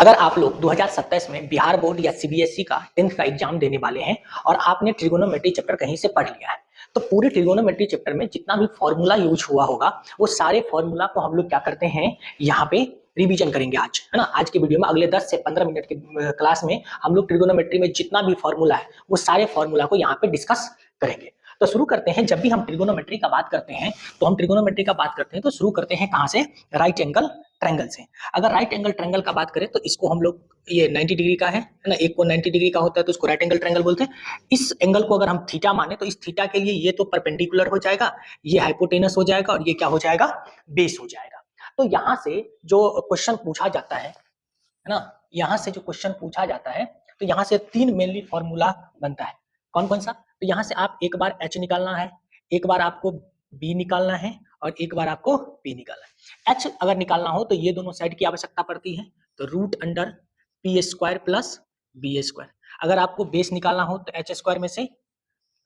अगर आप लोग 2027 में बिहार बोर्ड या सीबीएसई का 10th का एग्जाम देने वाले हैं और आपने ट्रिगोनोमेट्री चैप्टर कहीं से पढ़ लिया है, तो पूरे ट्रिगोनोमेट्री चैप्टर में जितना भी फॉर्मूला यूज हुआ होगा वो सारे फॉर्मूला को हम लोग क्या करते हैं, यहाँ पे रिवीजन करेंगे आज, है ना। आज के वीडियो में अगले 10 से 15 मिनट के क्लास में हम लोग ट्रिगोनोमेट्री में जितना भी फॉर्मूला है वो सारे फॉर्मूला को यहाँ पे डिस्कस करेंगे। तो शुरू करते हैं। जब भी हम ट्रिगोनोमेट्री का बात करते हैं तो शुरू करते हैं कहाँ से? राइट एंगल ट्रायंगल से। अगर राइट एंगल ट्रायंगल का बात करें तो इसको हम लोग, ये 90 डिग्री का है ना, एक को 90 डिग्री का होता है तो इसको राइट एंगल ट्रायंगल बोलते हैं। इस एंगल को अगर हम थीटा माने तो इस थीटा के लिए ये तो परपेंडिकुलर हो जाएगा, ये हाइपोटेनस हो जाएगा और ये क्या हो जाएगा? बेस हो जाएगा। तो यहाँ से जो क्वेश्चन पूछा जाता है ना, यहाँ से जो क्वेश्चन पूछा जाता है तो यहाँ से तीन मेनली फॉर्मूला बनता है। कौन कौन सा? तो यहाँ से आप एक बार H निकालना है, एक बार आपको B निकालना है और एक बार आपको P निकालना है। H अगर निकालना हो तो ये दोनों साइड की आवश्यकता पड़ती है, तो root under p square plus B square. अगर आपको बेस निकालना हो तो H स्क्वायर में से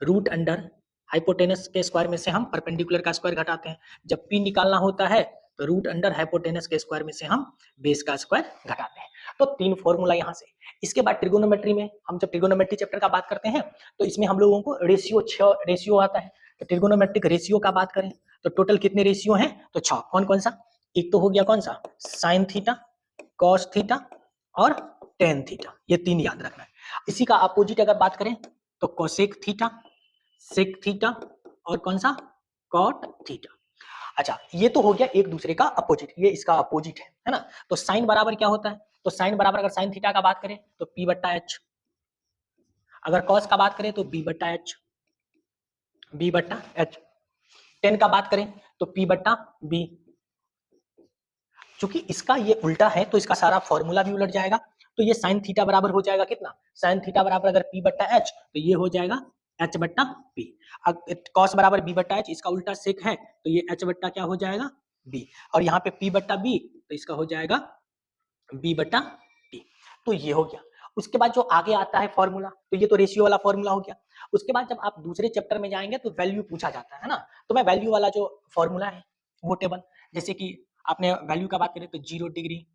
रूट अंडर हाइपोटेनस के स्क्वायर में से हम परपेंडिकुलर का स्क्वायर घटाते हैं। जब P निकालना होता है तो रूट अंडर हाइपोटेनस के स्क्वायर में से हम बेस का स्क्वायर घटाते हैं। तो तीन फॉर्मूला यहाँ से। इसके बाद ट्रिगोनोमेट्री में हम जब ट्रिगोनोमेट्री चैप्टर का बात करते हैं तो इसमें हम लोगों को रेशियो 6 रेशियो आता है। तो ट्रिगोनोमेट्रिक रेशियो का बात करें तो टोटल कितने रेशियो हैं? तो 6। कौन कौन सा? एक तो हो गया कौन सा? साइन थीटा, कॉस थीटा और टेन थीटा, ये तीन याद रखना है। इसी का अपोजिट अगर बात करें तो कोसेक थीटा, सेक थीटा और कौन सा? Cot theta. अच्छा, ये तो हो गया एक दूसरे का अपोजिट, ये इसका अपोजिट है ना। तो साइन बराबर क्या होता है? तो साइन बराबर अगर साइन थीटा का बात करें तो P बट्टा H, अगर कॉस का बात करें तो B बट्टा H, टेन का बात करें तो P बट्टा B। चूंकि इसका ये उल्टा है तो इसका सारा फॉर्मूला भी उलट जाएगा। तो ये साइन थीटा बराबर हो जाएगा कितना? साइन थीटा बराबर अगर P बट्टा H तो ये हो जाएगा H बट्टा P। कॉस बराबर B बट्टा H, इसका उल्टा सेक है तो ये H बट्टा क्या हो जाएगा? B। और यहाँ पे P बट्टा B तो इसका हो जाएगा B बट्टा P। तो ये हो गया। उसके बाद जो आगे आता है फॉर्मूला, तो ये तो रेशियो वाला फॉर्मूला हो गया। उसके बाद जब आप दूसरे चैप्टर में जाएंगे तो वैल्यू पूछा जाता है ना, तो मैं वैल्यू वाला जो फॉर्मूला है वो टेबल, जैसे कि आपने वैल्यू का बात करें तो 0 डिग्री,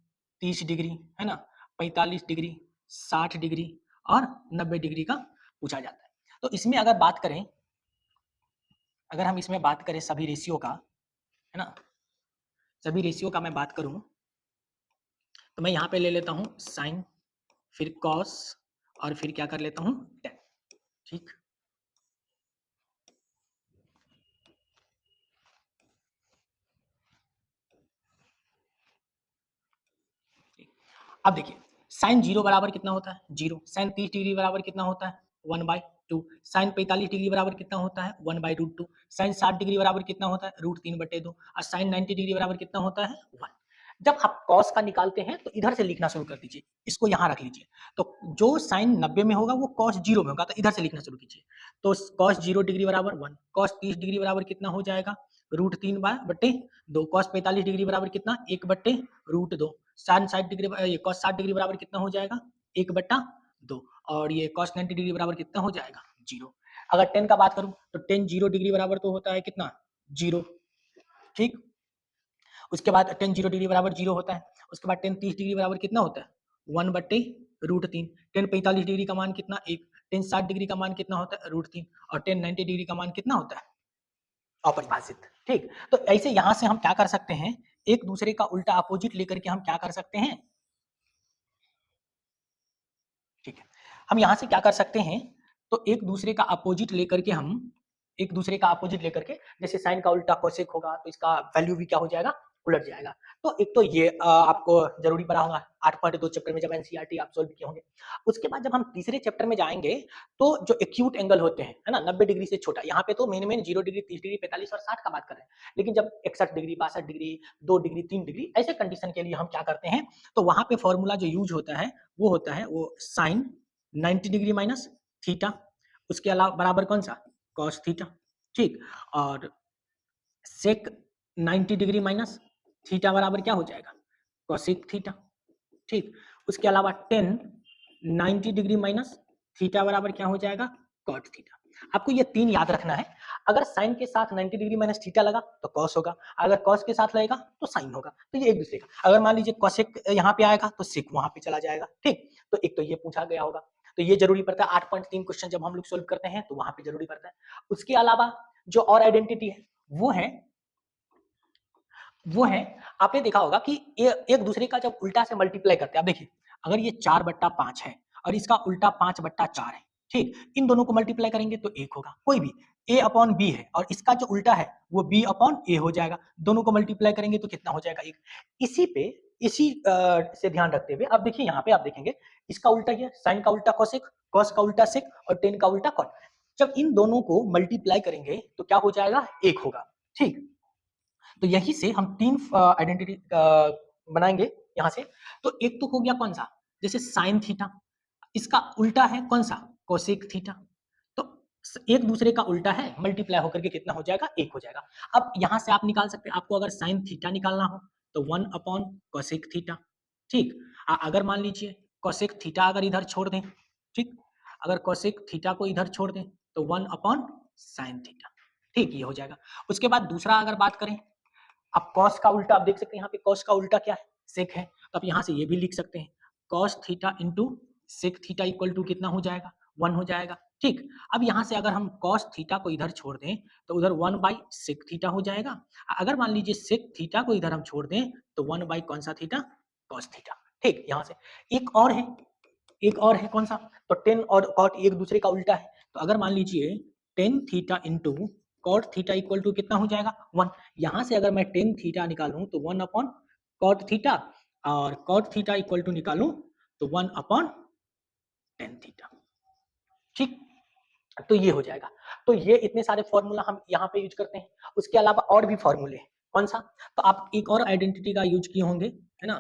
30 डिग्री, है ना, 45 डिग्री, 60 डिग्री और 90 डिग्री का पूछा जाता है। तो इसमें अगर बात करें, अगर हम इसमें बात करें सभी रेशियो का, है ना, सभी रेशियो का मैं बात करूं तो मैं यहाँ पे ले लेता हूँ साइन, फिर कॉस और फिर क्या कर लेता हूँ? टेन। ठीक, अब देखिए साइन 0 बराबर कितना होता है? 0। साइन 30 डिग्री बराबर कितना होता है? 1/2। साइन 45 डिग्री बराबर कितना होता है? 1/√2। साइन 60 डिग्री बराबर कितना होता है? √3/2। और साइन 90 डिग्री बराबर कितना होता है? 1। जब आप कॉस का निकालते हैं तो इधर से लिखना शुरू कर दीजिए, इसको यहाँ रख लीजिए। तो जो साइन 90 में होगा वो कॉस 0 में होगा, तो इधर से लिखना शुरू कीजिए। तो कॉस 0 डिग्री बराबर 1, कॉस 30 डिग्री बराबर कितना हो जाएगा? √3/2। कॉस 45 डिग्री बराबर कितना? 1/√2। साइन 60 डिग्री, कॉस 60 डिग्री बराबर कितना हो जाएगा? 1/2। और ये कॉस 90 डिग्री बराबर कितना हो जाएगा? 0। अगर टेन का बात करूं तो टेन 0 डिग्री बराबर तो होता है कितना? 0। ठीक, उसके बाद टेन 0 डिग्री बराबर 0 होता है। उसके बाद टेन 30 डिग्री बराबर कितना होता है? 1/√3। टेन 45 डिग्री का मान कितना? 1। टेन 60 डिग्री का मान कितना होता है? √3। और टेन 90 डिग्री का मान कितना होता है? अपरिभाषित। ठीक, तो ऐसे यहां से हम क्या कर सकते हैं, एक दूसरे का उल्टा अपोजिट लेकर के हम क्या कर सकते हैं? ठीक है, हम यहां से क्या कर सकते हैं, तो एक दूसरे का अपोजिट लेकर के हम, एक दूसरे का अपोजिट लेकर के, जैसे साइन का उल्टा कोसेक होगा तो इसका वैल्यू भी क्या हो जाएगा? उलट जाएगा। तो एक तो ये आपको जरूरी पड़ा होगा 8.2 चैप्टर में जब एनसीईआरटी आप सॉल्व किए होंगे। उसके बाद जब हम तीसरे चैप्टर में जाएंगे तो जो एक्यूट एंगल होते हैं, है ना, 90 डिग्री से छोटा, यहाँ पे तो मेन 0 डिग्री, 30 डिग्री, 45 और 60 का बात कर रहे हैं। लेकिन जब 61 डिग्री, 62 डिग्री, 2 डिग्री, 3 डिग्री, ऐसे कंडीशन के लिए हम क्या करते हैं, तो वहां पे फॉर्मूला जो यूज होता है वो होता है वो साइन 90 डिग्री माइनस थीटा, उसके अलावा बराबर कौन सा? Cos theta. ठीक, और सेक 90 डिग्री माइनस थीटा बराबर क्या हो जाएगा? Cosec theta. ठीक, उसके अलावा टेन 90 डिग्री माइनस थीटा बराबर क्या हो जाएगा? Cot theta. आपको ये 3 याद रखना है। अगर साइन के साथ 90 डिग्री माइनस थीटा लगा तो कॉस होगा, अगर कॉस के साथ लगेगा तो साइन होगा। तो ये एक दूसरे का, अगर मान लीजिए कोसेक यहाँ पे आएगा तो सेक वहां पे चला जाएगा। ठीक, तो एक तो ये पूछा गया होगा, तो ये जरूरी पड़ता है। 8.3 क्वेश्चन जब हम लोग सोल्व करते हैं तो वहां पे जरूरी पड़ता है। उसके अलावा जो और आइडेंटिटी है वो है आपने देखा होगा कि एक दूसरे का जब उल्टा से मल्टीप्लाई करते हैं। आप देखिए, अगर ये 4/5 है और इसका उल्टा 5/4 है, ठीक, इन दोनों को मल्टीप्लाई करेंगे तो 1 होगा। कोई भी a अपॉन बी है और इसका जो उल्टा है वो b अपॉन ए हो जाएगा, दोनों को मल्टीप्लाई करेंगे तो कितना हो जाएगा 1। इसी से ध्यान रखते हुए अब देखिए, यहाँ पे आप देखेंगे इसका उल्टा ये साइन का उल्टा कोसेक, कॉस का उल्टा सेक और टेन का उल्टा कॉट। जब इन दोनों को मल्टीप्लाई करेंगे तो क्या हो जाएगा 1 होगा। ठीक, तो यही से हम 3 आइडेंटिटी बनाएंगे यहाँ से। तो एक तो हो गया कौन सा, जैसे साइन थीटा, इसका उल्टा है कौन सा, कोसेक थीटा। तो एक दूसरे का उल्टा है, मल्टीप्लाई होकर के कितना हो जाएगा 1 हो जाएगा। अब यहाँ से आप निकाल सकते हैं, आपको अगर साइन थीटा निकालना हो तो 1 अपॉन कोसेक थीटा। ठीक, अगर मान लीजिए कोसेक थीटा अगर इधर छोड़ दें, ठीक, अगर कोसेक थीटा को इधर छोड़ दें तो 1 अपॉन साइन थीटा। ठीक, ये हो जाएगा। उसके बाद दूसरा अगर बात करें, अब कॉस का उल्टा आप देख सकते हैं, यहाँ पे कॉस का उल्टा क्या है, सेक है। तो आप यहाँ से ये भी लिख सकते हैं, cos theta into sec theta equal to कितना हो जाएगा 1 हो जाएगा। ठीक, अब यहाँ से अगर हम कॉस थीटा को इधर छोड़ दें तो उधर 1 बाई सेक थीटा हो जाएगा। अगर मान लीजिए सेक थीटा को इधर हम छोड़ दें तो 1 बाई कौन सा थीटा, कॉस थीटा। ठीक, यहाँ से एक और है कौन सा, तो टेन और कॉट एक दूसरे का उल्टा है। तो अगर मान लीजिए tan theta into cot theta equal to कितना हो जाएगा 1। यहाँ से अगर मैं टेन थीटा निकालूं तो 1 अपॉन कॉट थीटा, और कॉट थीटा इक्वल टू निकालूं तो 1 अपॉन टेन थीटा। ठीक, तो ये हो जाएगा। तो ये इतने सारे फॉर्मूला हम यहाँ पे यूज करते हैं। उसके अलावा और भी फॉर्मूले हैं, कौन सा, तो आप एक और आइडेंटिटी का यूज किए होंगे, है ना,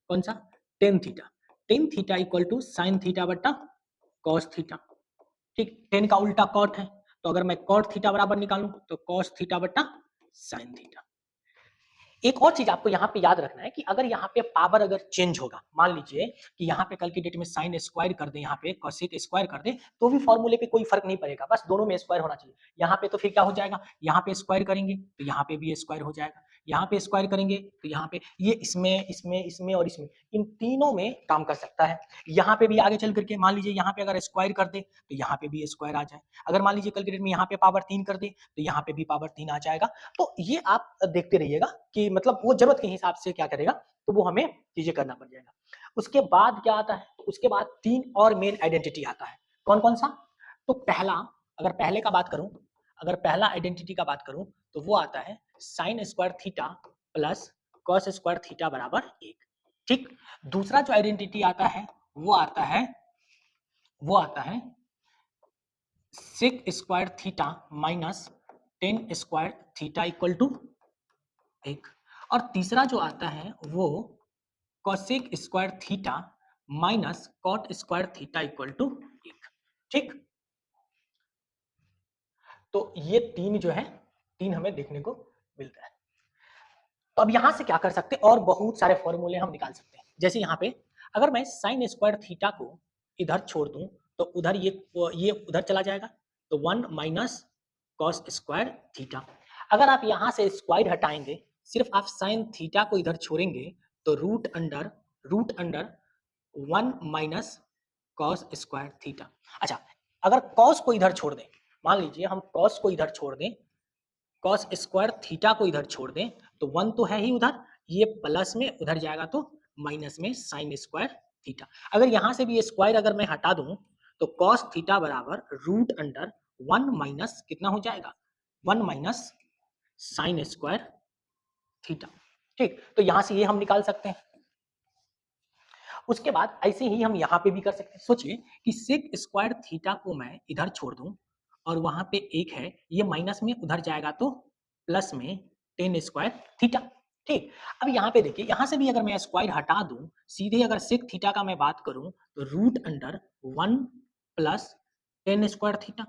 कौन सा, tan theta. Tan theta equal to sine theta बट्टा कॉस थीटा। ठीक, टेन का उल्टा कॉट है, तो अगर मैं कॉट थीटा बराबर निकालूं तो कॉस थीटा बट्टा साइन थीटा। एक और चीज आपको यहाँ पे याद रखना है कि अगर यहाँ पे पावर अगर चेंज होगा, मान लीजिए कि यहाँ पे कल की डेट में साइन स्क्वायर कर दे, यहाँ पे कोसेक स्क्वायर कर दे, तो भी फॉर्मूले पे कोई फर्क नहीं पड़ेगा, बस दोनों में स्क्वायर होना चाहिए। यहाँ पे तो फिर क्या हो जाएगा, यहाँ पे स्क्वायर करेंगे तो यहाँ पे भी स्क्वायर हो जाएगा, यहाँ पे स्क्वायर करेंगे तो यहाँ पे, ये इसमें इसमें इसमें और इसमें, इन तीनों में काम कर सकता है। यहाँ पे भी आगे चल करके मान लीजिए यहाँ पे अगर स्क्वायर कर दे तो यहाँ पे भी स्क्वायर आ जाए। अगर मान लीजिए कल की डेट में यहाँ पे पावर 3 कर दे तो यहाँ पे भी पावर 3 आ जाएगा। तो ये आप देखते रहिएगा कि मतलब वो जरूरत के हिसाब से क्या करेगा, तो वो हमें चीजें करना पड़ जाएगा। उसके बाद क्या आता है, तो उसके बाद 3 और मेन आइडेंटिटी आता है। कौन कौन सा, तो पहला, अगर पहले का बात करूं, अगर पहला आइडेंटिटी का बात करूं तो वो आता है sine square theta plus cos square theta बराबर 1। ठीक, दूसरा जो आइडेंटिटी आता है वो आता है sec square theta minus tan square theta equal to 1। और तीसरा जो आता है वो cosec square theta minus cot square theta equal to 1। ठीक, तो ये तीन जो है, तीन हमें देखने को मिलता है। तो अब यहां से क्या कर सकते हैं, और बहुत सारे फॉर्मूले हम निकाल सकते हैं। जैसे यहाँ पे अगर मैं साइन स्क्वायर थीटा को इधर छोड़ दूं तो उधर ये उधर चला जाएगा, तो 1 माइनस कॉस स्क्वायर थीटा। अगर आप यहाँ से स्क्वायर हटाएंगे, सिर्फ आप साइन थीटा को इधर छोड़ेंगे तो root under 1 minus cos square theta. अच्छा, अगर कॉस को इधर छोड़ दें, मान लीजिए हम कॉस को इधर छोड़ दें, कॉस स्क्वायर थीटा को इधर छोड़ दें तो 1 तो है ही उधर, ये प्लस में उधर जाएगा तो माइनस में साइन स्क्वायर थीटा। अगर यहां से भी स्क्वायर अगर मैं हटा दूं तो कॉस थीटा बराबर रूट अंडर 1 माइनस कितना हो जाएगा, 1 माइनस साइन स्क्वायर थीटा। ठीक, तो यहां से ये हम निकाल सकते हैं। उसके बाद ऐसे ही हम यहाँ पे भी कर सकते हैं। सोचिए कि सेक स्क्वायर थीटा को मैं इधर छोड़ दूं और वहां पे 1 है, ये माइनस में उधर जाएगा तो प्लस में टेन स्क्वायर थीटा। ठीक, अब यहाँ पे देखिए, यहाँ से भी अगर मैं स्क्वायर हटा दूं, सीधे अगर सेक थीटा का मैं बात करूं तो root under 1 plus tan square theta,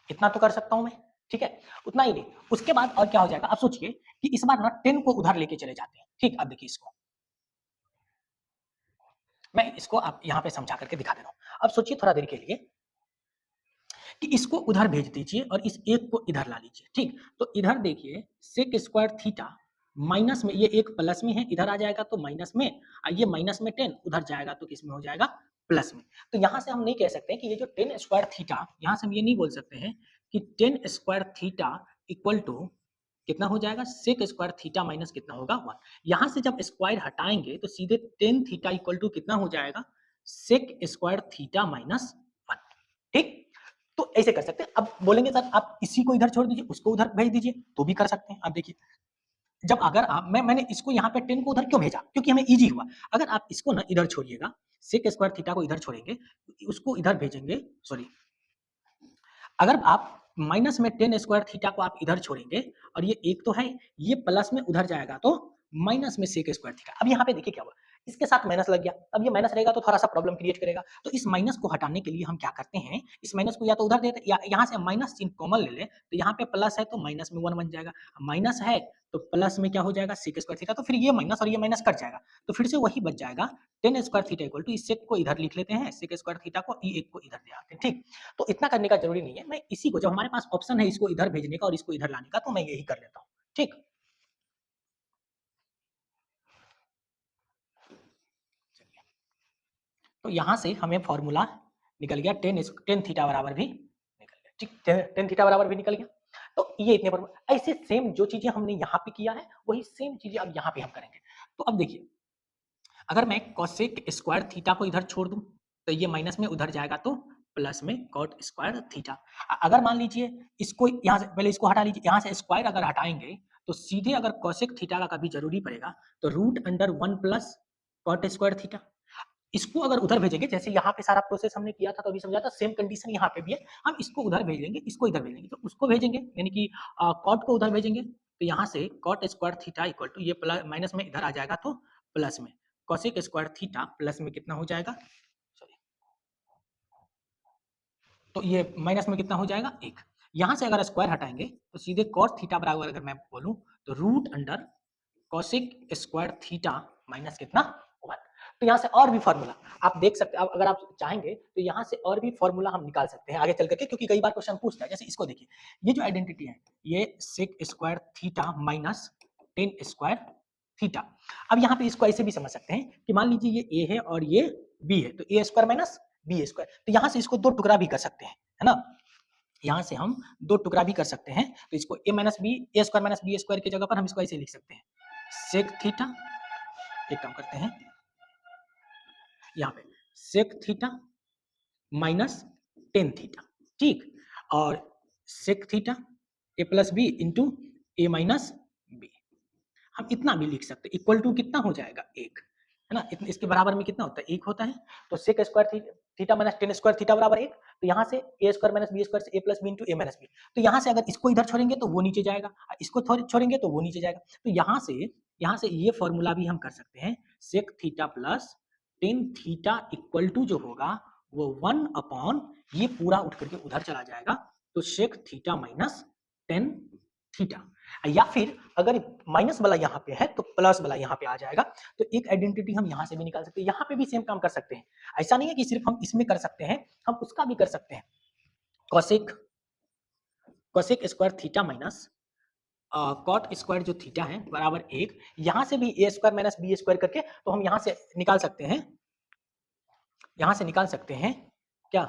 इतना तो कर सकता हूं मैं। ठीक है, उतना ही नहीं, उसके बाद और क्या हो जाएगा, अब सोचिए कि इस बार ना 10 को उधर लेके चले जाते हैं। ठीक, अब देखिए इसको मैं इसको आप यहाँ पे समझा करके दिखा दे रहा हूँ। अब सोचिए थोड़ा देर के लिए कि इसको उधर भेज दीजिए और इस एक को इधर ला लीजिए। ठीक, तो इधर देखिए सेक स्क्वायर थीटा माइनस में, ये एक प्लस में है, इधर आ जाएगा तो माइनस में, और ये माइनस में 10 उधर जाएगा तो किस में हो जाएगा, प्लस में। तो यहां से हम नहीं कह सकते कि ये जो 10 स्क्वायर थीटा, यहां से हम ये नहीं बोल सकते हैं कि 10 स्क्वायर थीटा इक्वल टू कितना हो जाएगा, सेक स्क्वायर थीटा माइनस कितना होगा 1। यहां से जब स्क्वायर हटाएंगे तो सीधे 10 थीटा इक्वल टू कितना हो जाएगा, सेक स्क्वायर थीटा माइनस 1। ठीक, तो ऐसे कर सकते हैं। अब बोलेंगे सर आप इसी को इधर छोड़ दीजिए, उसको उधर भेज दीजिए, तो भी कर सकते हैं। आप देखिए, जब अगर आप मैंने इसको यहाँ पे 10 को उधर क्यों भेजा, क्योंकि हमें इजी हुआ। अगर आप इसको ना इधर छोड़िएगा, सेक स्क्वायर थीटा को इधर छोड़ेंगे, उसको इधर भेजेंगे, सॉरी, अगर आप माइनस में 10 स्क्वायर थीटा को आप इधर छोड़ेंगे और ये एक तो है, ये प्लस में उधर जाएगा तो माइनस में सेक स्क्वायर थीटा। अब यहाँ पे देखिए क्या हुआ, इसके साथ माइनस लग गया, अब ये माइनस रहेगा तो थोड़ा सा प्रॉब्लम क्रिएट करेगा। तो इस माइनस को हटाने के लिए हम क्या करते हैं, इस माइनस को या तो उधर देते या यहाँ से माइनस चिन्ह कॉमन ले ले, तो यहाँ पे प्लस है तो माइनस में 1 बन जाएगा, माइनस है तो प्लस में क्या हो जाएगा, सेक स्क्वायर थीटा। तो फिर ये माइनस और ये माइनस कट जाएगा, तो फिर से वही बच जाएगा 10 स्क्वायर थीटा इक्वल टू, इस सेक को इधर लिख लेते हैं, सेक स्क्वायर थीटा को, ई एक को इधर ले आते हैं। ठीक, तो इतना करने का जरूरी नहीं है, मैं इसी को, जब हमारे पास ऑप्शन है इसको इधर भेजने का और इसको इधर लाने का, तो मैं यही कर लेता हूँ। ठीक, तो यहां से हमें फॉर्मूला निकल गया 10 थीटा बराबर भी निकल गया। ठीक, 10 थीटा बराबर भी निकल गया। तो ये इतने पर, ऐसे सेम जो चीजें हमने यहाँ पे किया है वही सेम चीजें अब यहाँ पे हम करेंगे। तो अब देखिए, अगर मैं कोसेक स्क्वायर थीटा को इधर छोड़ दूं तो ये माइनस में उधर जाएगा तो प्लस में कॉट स्क्वायर थीटा। अगर मान लीजिए इसको यहाँ से, पहले इसको हटा लीजिए, यहाँ से स्क्वायर अगर हटाएंगे तो सीधे अगर कोसेक थीटा का कभी जरूरी पड़ेगा तो root under 1 plus cot square theta. इसको अगर उधर भेजेंगे, जैसे यहाँ पे सारा प्रोसेस हमने किया था तो अभी समझा था, सेम कंडीशन यहाँ पे भी है, हम इसको उधर भेज लेंगे, इसको इधर भेजेंगे, तो उसको भेजेंगे यानी कि कॉट को उधर भेजेंगे, तो यहाँ से cot square theta equal to, ये प्लस माइनस में इधर आ जाएगा तो प्लस में कोसेक स्क्वायर थीटा प्लस में कितना हो जाएगा, सॉरी, तो ये माइनस में कितना हो जाएगा 1। यहाँ से अगर स्क्वायर हटाएंगे तो सीधे कॉस थीटा बराबर अगर मैं बोलूँ तो root under cosec square theta minus कितना 1। तो यहाँ से और भी फॉर्मूला आप देख सकते हैं, अगर आप चाहेंगे तो यहाँ से और भी फॉर्मूला हम निकाल सकते हैं आगे चल करके, क्योंकि कई बार क्वेश्चन पूछता है। जैसे इसको देखिए, ये जो आइडेंटिटी है ये sec square theta minus 10 square theta. अब यहाँ पे इसको ऐसे भी समझ सकते हैं कि मान लीजिए ये ए है और ये बी है, तो ए स्क्वायर माइनस बी स्क्वायर, तो यहाँ से इसको दो टुकड़ा भी कर सकते हैं, है ना, यहाँ से हम दो टुकड़ा भी कर सकते हैं। तो इसको ए माइनस बी, ए स्क्वायर माइनस बी स्क्वायर की जगह पर हम इसको ऐसे लिख सकते हैं, सेक थीटा, एक काम करते हैं यहाँ पे सेक थीटा माइनस 10 थीटा। ठीक, और सेक थीटा ए प्लस बी इंटू ए माइनस बी, हम इतना भी लिख सकते हैं, इक्वल टू कितना हो जाएगा 1, है ना, इसके बराबर में कितना होता है 1 होता है। तो sec square theta minus 10 square theta बराबर 1, तो यहाँ से a square minus b square से a plus B into A minus b, तो यहाँ से अगर इसको इधर छोड़ेंगे तो वो नीचे जाएगा, इसको छोड़ेंगे तो वो नीचे जाएगा। तो यहाँ से ये फॉर्मूला भी हम कर सकते हैं, sec theta plus 10 theta equal to जो होगा वो 1 अपॉन ये पूरा उठ करके उधर चला जाएगा, तो सेक थीटा माइनस 10 थीटा। या फिर अगर माइनस वाला यहाँ पे है तो प्लस वाला यहाँ पे आ जाएगा। तो एक आइडेंटिटी हम यहाँ से भी निकाल सकते हैं, यहाँ पे भी सेम काम कर सकते हैं। ऐसा नहीं है कि सिर्फ हम इसमें कर सकते हैं, हम उसका भी कर सकते हैं। Cosec square theta minus cot square जो थीटा है बराबर 1, यहाँ से भी a square minus b square करके तो हम यहाँ से निकाल सकते हैं, यहाँ से निकाल सकते हैं क्या,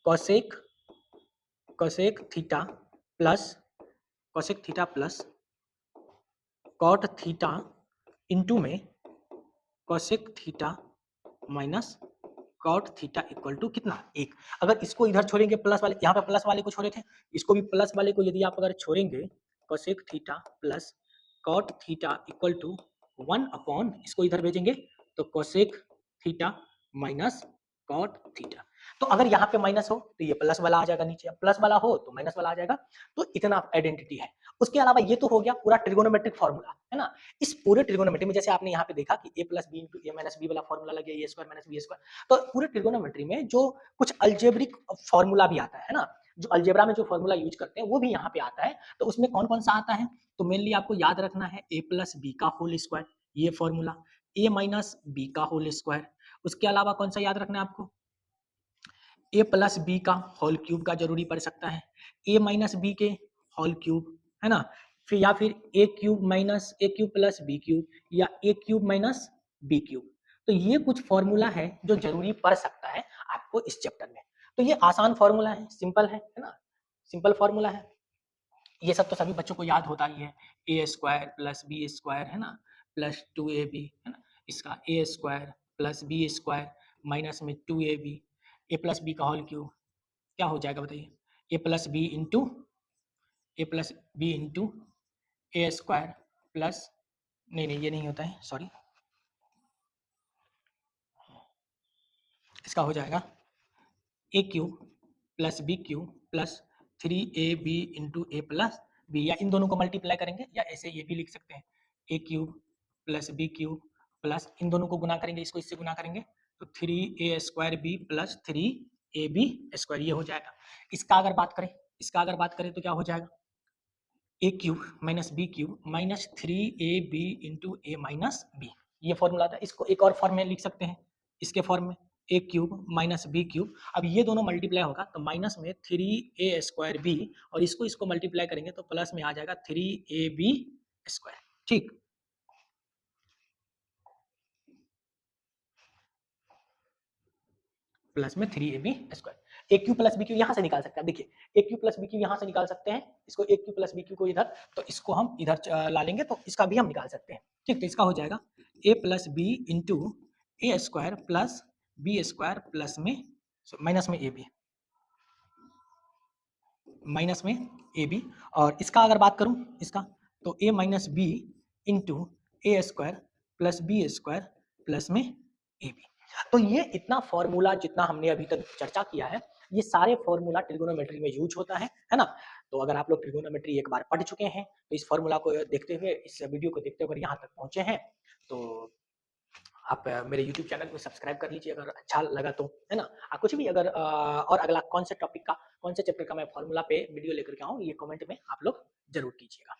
cosec theta plus cosec theta plus cot theta into में cosec theta minus cot theta equal to कितना 1। अगर इसको इधर छोड़ेंगे प्लस वाले, यहाँ पे प्लस वाले को छोड़े थे, इसको भी प्लस वाले को यदि आप अगर छोड़ेंगे, cosec theta plus cot theta equal to 1 upon, इसको इधर भेजेंगे तो cosec theta minus cot theta. तो अगर यहाँ पे माइनस हो तो ये प्लस वाला आ जाएगा नीचे, प्लस वाला हो तो माइनस वाला आ जाएगा। तो इतना आइडेंटिटी है। उसके अलावा ये तो हो गया पूरा ट्रिगोनोमेट्रिक फॉर्मूला, है ना। इस पूरे ट्रिगोनोमेट्री में जैसे आपने यहाँ पे देखा कि ए प्लस बी इंटू ए माइनस बी वाला फॉर्मूला लग गया, ए स्क्वायर माइनस बी स्क्वायर। तो पूरे ट्रिगोनोमेट्री में जो कुछ अल्जेब्रिक फॉर्मूला भी आता है ना, जो अलजेब्रा में जो फॉर्मूला यूज करते हैं वो भी यहाँ पे आता है। तो उसमें कौन कौन सा आता है, तो मेनली आपको याद रखना है ए प्लस बी का होल स्क्वायर, ये फॉर्मूला, ए माइनस बी का होल स्क्वायर। उसके अलावा कौन सा याद रखना है आपको, ए प्लस बी का होल क्यूब का जरूरी पड़ सकता है, ए माइनस बी के होल क्यूब, है ना, फिर या फिर ए क्यूब माइनस ए क्यूब प्लस बी क्यूब, या ए क्यूब माइनस बी क्यूब। तो ये कुछ फॉर्मूला है जो जरूरी पड़ सकता है आपको इस चैप्टर में। तो ये आसान फॉर्मूला है, सिंपल है ना, सिंपल फॉर्मूला है। ये सब तो सभी बच्चों को याद होता ही है, A square plus B square, है ना, प्लस 2ab, है ना, इसका A square plus B square minus में 2ab, ए प्लस बी का होल क्यूब क्या हो जाएगा बताइए, A plus B into A square plus, नहीं ये नहीं होता है, सॉरी, इसका हो जाएगा A cube plus B cube plus 3ab into A plus B, या इन दोनों को मल्टीप्लाई करेंगे या ऐसे ये भी लिख सकते हैं, A cube plus B cube plus इन दोनों को गुना करेंगे, इसको इससे गुना करेंगे तो 3a square B plus 3ab square, ये हो जाएगा। इसका अगर बात करें तो क्या हो जाएगा, A cube minus B cube minus 3ab into A minus B, ये फॉर्मूला था। इसको एक और फॉर्म में लिख सकते हैं, इसके फॉर्म में ए क्यूब माइनस बी क्यूब, अब ये दोनों मल्टीप्लाई होगा तो माइनस में 3a स्क्वायर बी, और इसको मल्टीप्लाई करेंगे तो प्लस में आ जाएगा 3ab स्क्वायर, ठीक। प्लस में 3ab स्क्वायर, ए क्यू प्लस बी क्यू यहाँ से निकाल सकते हैं, देखिए ए क्यू प्लस बी क्यू यहाँ से निकाल सकते हैं, इसको ए क्यू प्लस बी क्यू को इधर, तो इसको हम इधर ला लेंगे तो इसका भी हम निकाल सकते हैं, ठीक। तो इसका हो जाएगा A plus B into A square plus B square plus में माइनस में ए बी, माइनस में ए बी, और इसका अगर बात करूं इसका, तो A minus B into A square plus B square plus में ए बी। तो ये इतना फॉर्मूला जितना हमने अभी तक चर्चा किया है, ये सारे फॉर्मूला ट्रिगोनोमेट्री में यूज होता है ना। तो अगर आप लोग ट्रिगोनोमेट्री एक बार पढ़ चुके हैं तो इस फॉर्मूला को देखते हुए, इस वीडियो को देखते हुए यहाँ तक पहुंचे हैं, तो आप मेरे यूट्यूब चैनल को सब्सक्राइब कर लीजिए अगर अच्छा लगा तो, है ना। कुछ भी अगर और अगला कौन से टॉपिक का, कौन से चैप्टर का मैं फॉर्मूला पे वीडियो लेकर के आऊँ, ये कमेंट में आप लोग जरूर कीजिएगा।